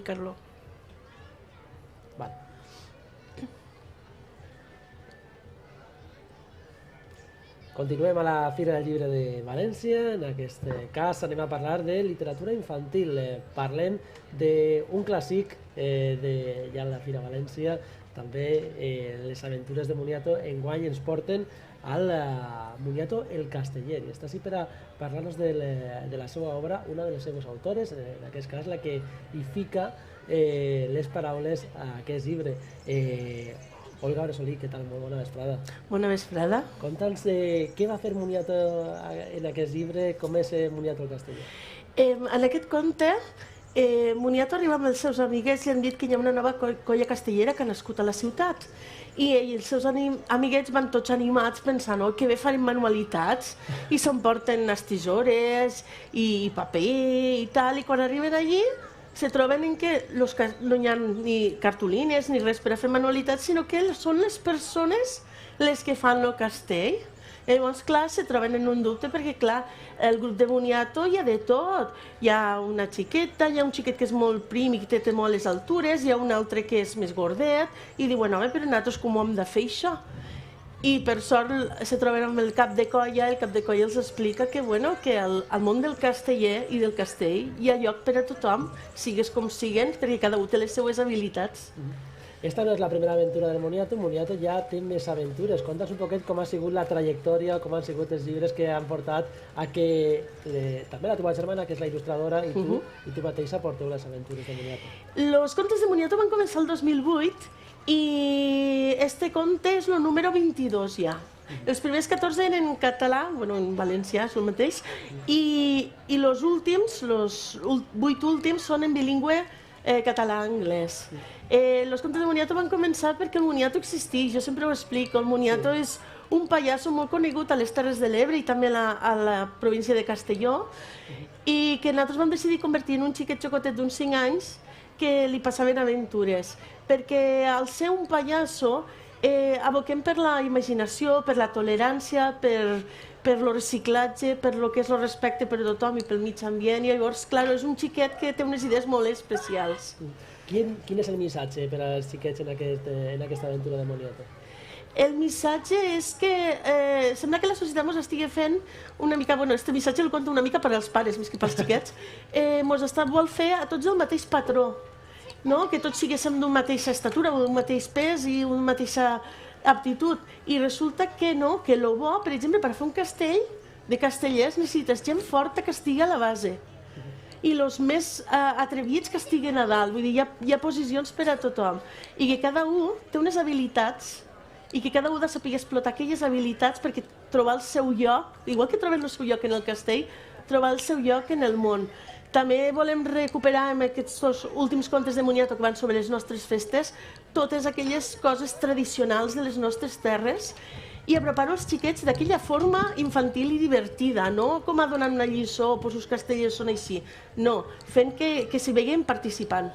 explicar-lo. Vale. Continuem a la Fira del Llibre de València. En aquest cas anem a parlar de literatura infantil. Parlem d'un clàssic ja a la Fira València, també les aventures de Moniato. Enguany ens porten al Moniato el Casteller, i està així per a parlar-nos de la seva obra, una de les seves autores, en aquest cas la que hi fica les paraules a aquest llibre. Olga Bressolí, què tal? Molt bona vesprada. Bona vesprada. Conta'ns què va fer Moniato en aquest llibre, com és Moniato el Casteller. En aquest conte, Moniato arriba amb els seus amiguets i han dit que hi ha una nova colla castellera que ha nascut a la ciutat. I ell i els seus amiguets van tots animats pensant que bé farem manualitats i s'emporten les tisores i paper i tal, i quan arriben allí se troben que no hi ha ni cartolines ni res per a fer manualitats, sinó que són les persones les que fan el castell. Llavors, clar, se troben en un dubte perquè, clar, el grup de Moniato hi ha de tot. Hi ha una xiqueta, hi ha un xiquet que és molt prim i que té temor a les altures, hi ha un altre que és més gordet, i diuen, home, però nosaltres com ho hem de fer això? I per sort se troben amb el cap de colla, el cap de colla els explica que al món del casteller i del castell hi ha lloc per a tothom, sigues com siguen, perquè cada un té les seues habilitats. Esta no és la primera aventura del Moniato, Moniato ja té més aventures. Conta'ns un poquet com ha sigut la trajectòria, com han sigut els llibres que han portat a que també la teva germana, que és la il·lustradora, i tu mateixa porteu les aventures de Moniato. Els contes de Moniato van començar el 2008 i este conte és el número 22 ja. Els primers 14 eren en català, en valencià és el mateix, i els últims, els 8 últims, són en bilingüe català-anglès. Els contes de Moniato van començar perquè el Moniato existeix, jo sempre ho explico. El Moniato és un pallasso molt conegut a les Terres de l'Ebre i també a la província de Castelló, i que nosaltres vam decidir convertir en un xiquet xocotet d'uns 5 anys que li passaven aventures, perquè al ser un pallasso aboquem per la imaginació, per la tolerància, per el reciclatge, per el que és el respecte per tothom i pel mig ambient, i llavors, clar, és un xiquet que té unes idees molt especials. Quin és el missatge per als xiquets en aquesta aventura de Moniato? El missatge és que sembla que la societat ens estigui fent una mica, este missatge el conta una mica per als pares més que pels xiquets, ens vol fer a tots el mateix patró, que tots siguéssim d'una mateixa estatura, un mateix pes i una mateixa aptitud, i resulta que no, que el bo, per exemple, per fer un castell de castellers necessites gent forta que estigui a la base i els més atrevits que estiguen a dalt, vull dir, hi ha posicions per a tothom, i que cada un té unes habilitats i que cada un ha de saber explotar aquelles habilitats perquè trobar el seu lloc, igual que troben el seu lloc en el castell, trobar el seu lloc en el món. També volem recuperar en aquests últims contes de Moniato que van sobre les nostres festes totes aquelles coses tradicionals de les nostres terres i apropar els xiquets d'aquella forma infantil i divertida, no com a donant una lliçó, els castellers són així, no, fent que s'hi veiem participant.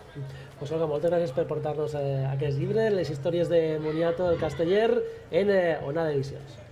Olga, moltes gràcies per portar-nos aquest llibre, les històries de Moniato el Casteller, en Onada Edicions.